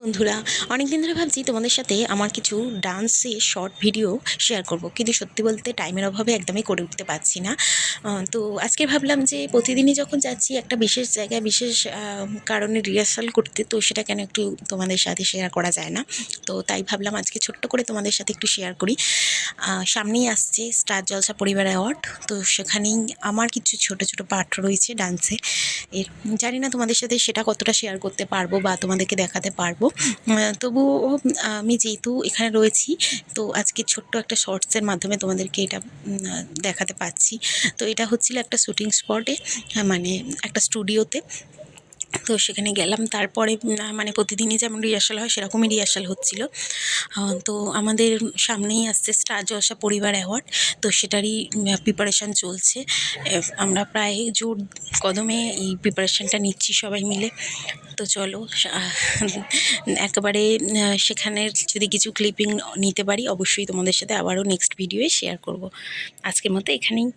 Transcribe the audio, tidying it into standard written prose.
বন্ধুরা, অনেক দিন ধরে ভাবছি তোমাদের সাথে আমার কিছু ডান্সে শর্ট ভিডিও শেয়ার করব, কিন্তু সত্যি বলতে টাইমের অভাবে একদমই করে উঠতে পারছি না। তো আজকে ভাবলাম যে প্রতিদিনই যখন যাচ্ছি একটা বিশেষ জায়গায় বিশেষ কারণে রিহার্সাল করতে, তো সেটা কেন একটু তোমাদের সাথে শেয়ার করা যায় না। তো তাই ভাবলাম আজকে ছোট্ট করে তোমাদের সাথে একটু শেয়ার করি। সামনেই আসছে স্টার জলসা পরিবার অ্যাওয়ার্ড, তো সেখানেই আমার কিছু ছোট ছোট পার্ট রয়েছে ডান্সে। এর জানি না তোমাদের সাথে সেটা কতটা শেয়ার করতে পারবো বা তোমাদেরকে দেখাতে পারবো। তবুও আমি যেহেতু এখানে রয়েছি, তো আজকে ছোট্ট একটা শর্টসের মাধ্যমে তোমাদেরকে এটা দেখাতে পাচ্ছি। তো এটা হচ্ছিল একটা শুটিং স্পটে, মানে একটা স্টুডিওতে। তো সেখানে গেলাম, তারপরে মানে প্রতিদিনই যেমন রিহার্সাল হয় সেরকমই রিহার্সাল হচ্ছিল। তো আমাদের সামনেই আসছে স্টার জলসা পরিবার অ্যাওয়ার্ড, তো সেটারই প্রিপারেশান চলছে। আমরা প্রায় জোর কদমে এই প্রিপারেশানটা নিচ্ছি সবাই মিলে। তো চলো একেবারে সেখানের যদি কিছু ক্লিপিং নিতে পারি অবশ্যই তোমাদের সাথে আবারও নেক্সট ভিডিওয়ে শেয়ার করব। আজকের মতো এখানেই।